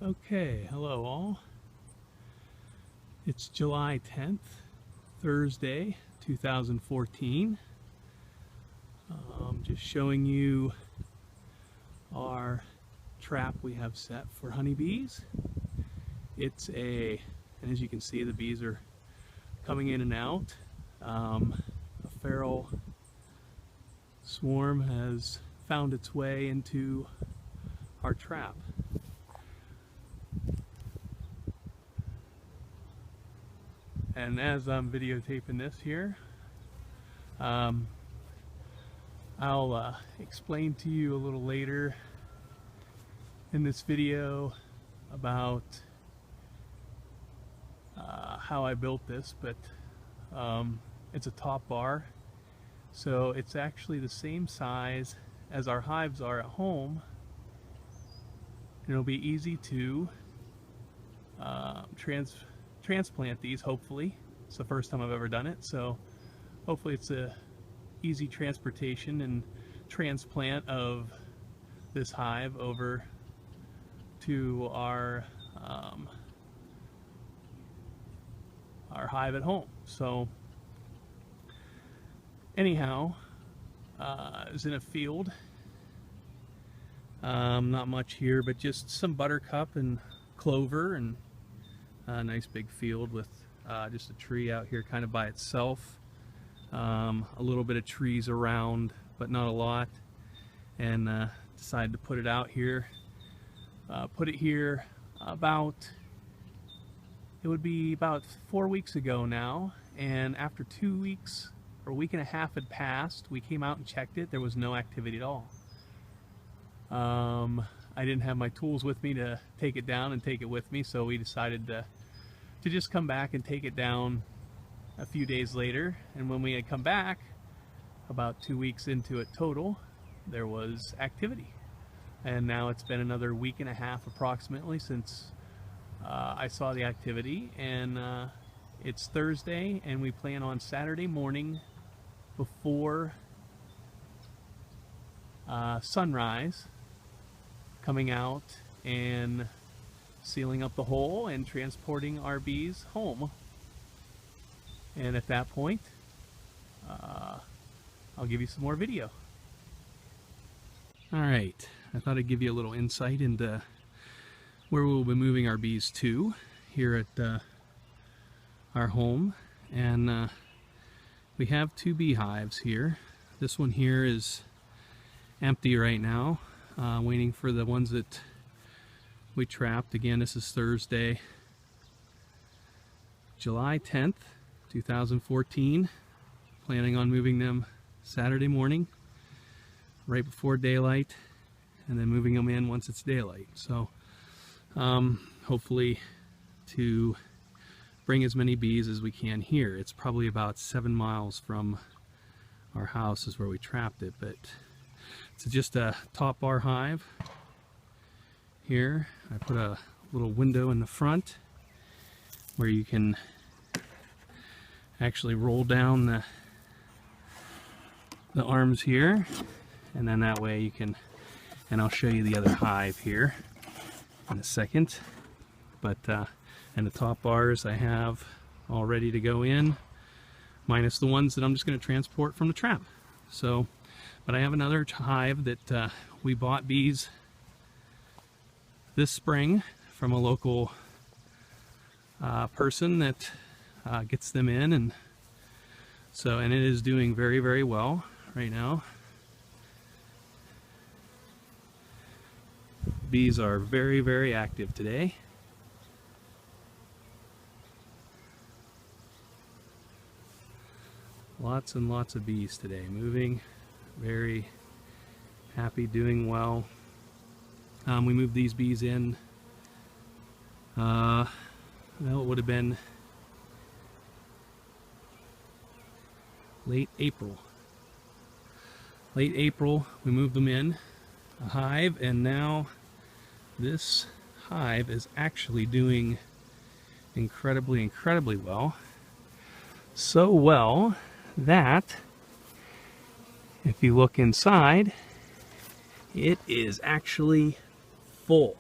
Okay, hello all. It's July 10th, Thursday, 2014. Just showing you our trap we have set for honeybees. It's and as you can see, the bees are coming in and out. A feral swarm has found its way into our trap. And as I'm videotaping this here, I'll explain to you a little later in this video about how I built this, but it's a top bar, so it's actually the same size as our hives are at home, and it'll be easy to transplant these. Hopefully it's the first time I've ever done it, so hopefully it's a easy transportation and transplant of this hive over to our hive at home. So anyhow, I was in a field, not much here, but just some buttercup and clover, and a nice big field with just a tree out here kind of by itself. A little bit of trees around, but not a lot, and decided to put it out here. Put it here it would be about 4 weeks ago now, and after 2 weeks or a week and a half had passed, we came out and checked it. There was no activity at all. I didn't have my tools with me to take it down and take it with me, so we decided to just come back and take it down a few days later. And when we had come back, about 2 weeks into it total, there was activity. And now it's been another week and a half approximately since I saw the activity, and it's Thursday, and we plan on Saturday morning before sunrise coming out and sealing up the hole and transporting our bees home. And at that point, I'll give you some more video. Alright, I thought I'd give you a little insight into where we'll be moving our bees to here at our home. And we have 2 beehives here. This one here is empty right now, waiting for the ones that we trapped. Again, this is Thursday, July 10th, 2014. Planning on moving them Saturday morning, right before daylight, and then moving them in once it's daylight. So hopefully to bring as many bees as we can here. It's probably about 7 miles from our house is where we trapped it, but it's just a top bar hive here. I put a little window in the front where you can actually roll down the arms here, and then that way you can, and I'll show you the other hive here in a second. But and the top bars I have all ready to go in, minus the ones that I'm just going to transport from the trap. So, but I have another hive that we bought bees this spring from a local person that gets them in, and so, and it is doing very, very well right now. Bees are very, very active today. Lots and lots of bees today, moving, very happy, doing well. We moved these bees in, well, it would have been late April. Late April, we moved them in a hive, and now this hive is actually doing incredibly, incredibly well. So well that if you look inside, it is actually full.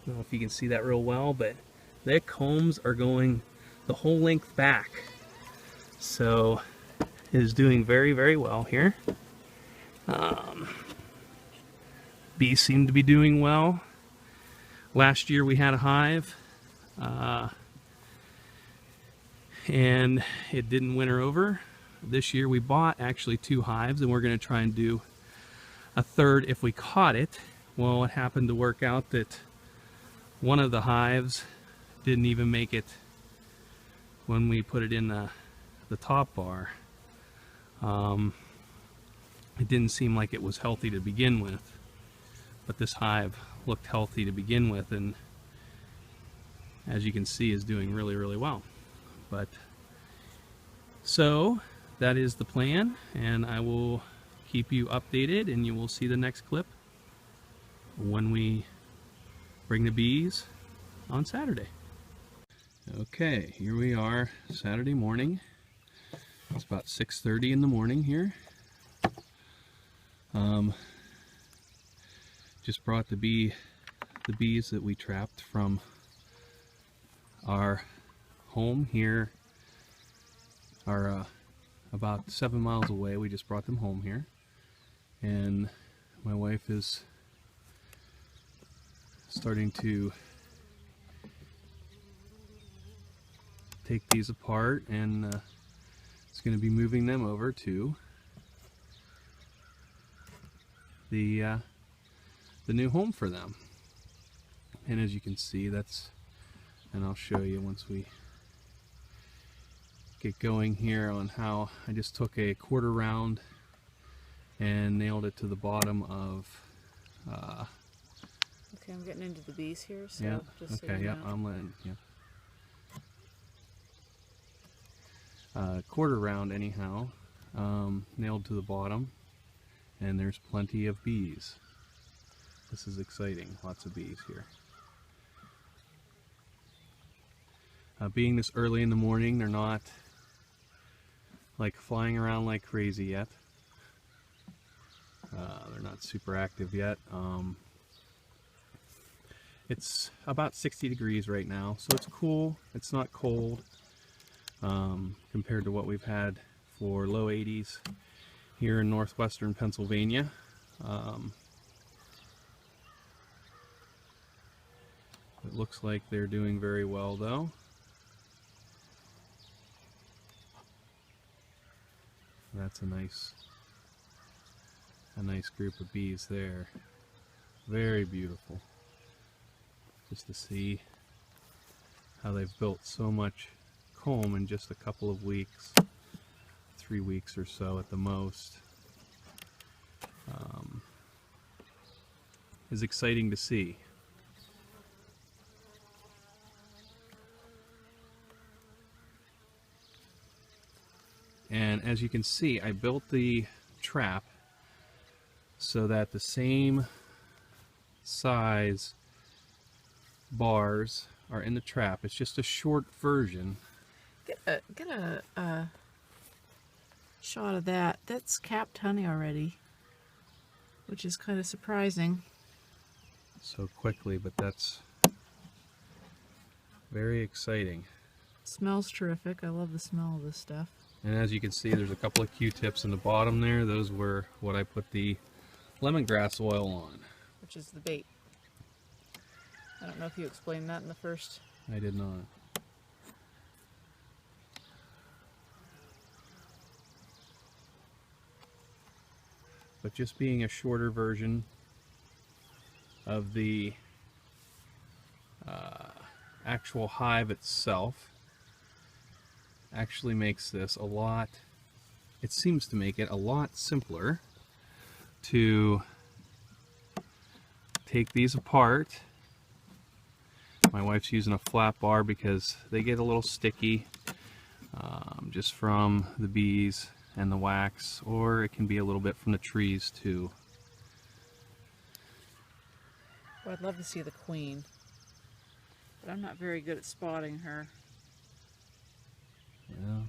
I don't know if you can see that real well, but their combs are going the whole length back. So it is doing very, very well here. Bees seem to be doing well. Last year we had a hive, and it didn't winter over. This year we bought actually 2 hives, and we're going to try and do a third if we caught it. Well, it happened to work out that one of the hives didn't even make it when we put it in the top bar. It didn't seem like it was healthy to begin with, but this hive looked healthy to begin with, and as you can see is doing really, really well. But so that is the plan, and I will keep you updated, and you will see the next clip when we bring the bees on Saturday. Okay, here we are Saturday morning. It's about 6:30 in the morning here. Just brought the bees that we trapped from our home here, about 7 miles away. We just brought them home here, and my wife is starting to take these apart, and it's going to be moving them over to the new home for them. And as you can see, that's, and I'll show you once we get going here on how I just took a quarter round and nailed it to the bottom of okay, I'm getting into the bees here, so yeah, just okay, so you yeah, know. I'm letting, yeah. Quarter round anyhow, nailed to the bottom, and there's plenty of bees. This is exciting, lots of bees here. Being this early in the morning, they're not like flying around like crazy yet. They're not super active yet. It's about 60 degrees right now, so it's cool. It's not cold compared to what we've had for low 80s here in northwestern Pennsylvania. It looks like they're doing very well though. That's a nice group of bees there. Very beautiful. Just to see how they've built so much comb in just a couple of weeks, 3 weeks or so at the most, is exciting to see. And as you can see, I built the trap so that the same size bars are in the trap. It's just a short version. Get a shot of that. That's capped honey already, which is kind of surprising. So quickly, but that's very exciting. It smells terrific. I love the smell of this stuff. And as you can see, there's a couple of Q-tips in the bottom there. Those were what I put the lemongrass oil on. Which is the bait. I don't know if you explained that in the first. I did not. But just being a shorter version of the actual hive itself actually makes this a lot, it seems to make it a lot simpler to take these apart. My wife's using a flat bar because they get a little sticky just from the bees and the wax, or it can be a little bit from the trees too. Well, I'd love to see the queen, but I'm not very good at spotting her. Yeah.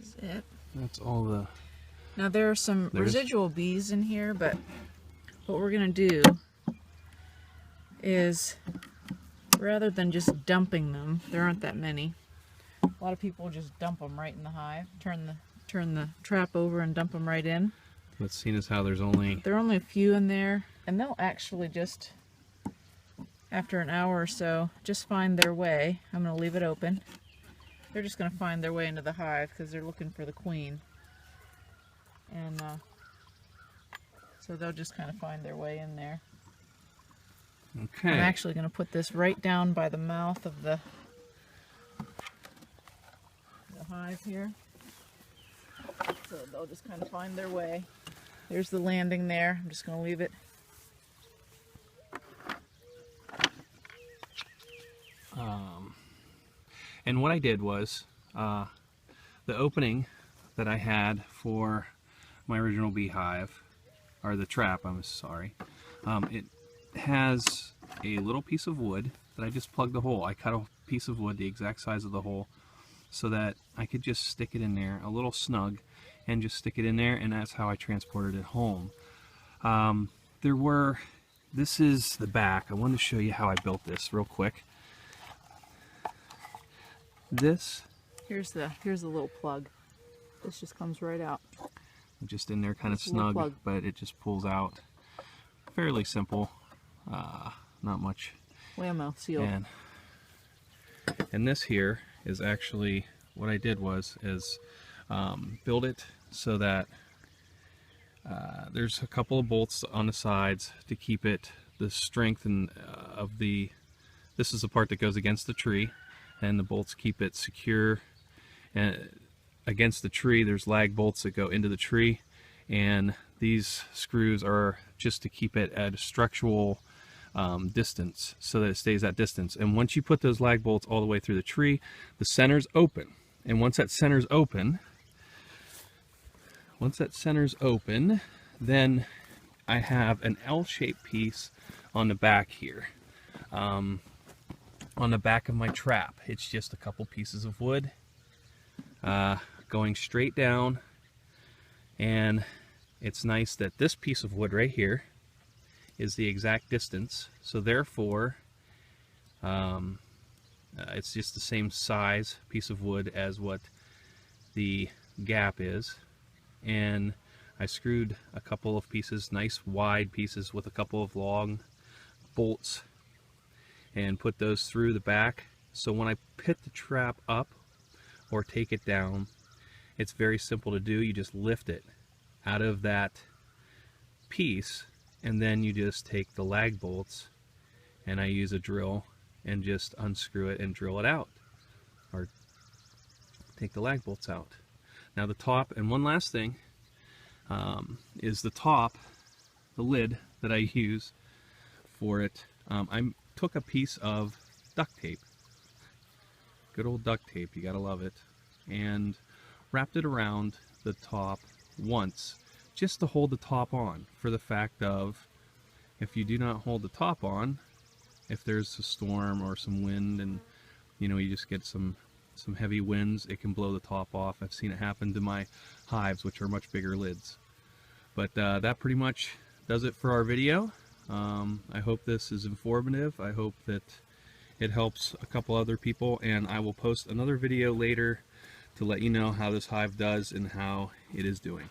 Is it? That's all the... Now there are some residual bees in here, but what we're going to do is, rather than just dumping them, there aren't that many. A lot of people just dump them right in the hive, turn the trap over and dump them right in. But seeing as how there are only a few in there, and they'll actually just, after an hour or so, just find their way. I'm going to leave it open. They're just going to find their way into the hive because they're looking for the queen. And so they'll just kind of find their way in there. Okay. I'm actually going to put this right down by the mouth of the hive here. So they'll just kind of find their way. There's the landing there. I'm just going to leave it. And what I did was, the opening that I had for my original beehive, or the trap, I'm sorry, it has a little piece of wood that I just plugged the hole. I cut a piece of wood the exact size of the hole so that I could just stick it in there, a little snug, and just stick it in there, and that's how I transported it home. This is the back. I wanted to show you how I built this real quick. Here's the little plug. This just comes right out. Just in there, kind of snug, but it just pulls out. Fairly simple, not much. Whammo, sealed. And this here is actually what I did was build it so that there's a couple of bolts on the sides to keep it the strength of the. This is the part that goes against the tree, and the bolts keep it secure. And against the tree, there's lag bolts that go into the tree, and these screws are just to keep it at a structural distance so that it stays that distance. And once you put those lag bolts all the way through the tree, the center's open. And once that center's open, then I have an L-shaped piece on the back here. On the back of my trap, it's just a couple pieces of wood going straight down, and it's nice that this piece of wood right here is the exact distance, so therefore it's just the same size piece of wood as what the gap is. And I screwed a couple of pieces, nice wide pieces with a couple of long bolts, and put those through the back. So when I put the trap up or take it down, it's very simple to do. You just lift it out of that piece, and then you just take the lag bolts, and I use a drill and just unscrew it and drill it out, or take the lag bolts out. Now the top, and one last thing, is the top, the lid that I use for it. I took a piece of duct tape, good old duct tape, you gotta love it, and wrapped it around the top once, just to hold the top on, for the fact of, if you do not hold the top on, if there's a storm or some wind, and you know, you just get some heavy winds, it can blow the top off. I've seen it happen to my hives, which are much bigger lids. But that pretty much does it for our video. I hope this is informative. I hope that it helps a couple other people, and I will post another video later to let you know how this hive does and how it is doing.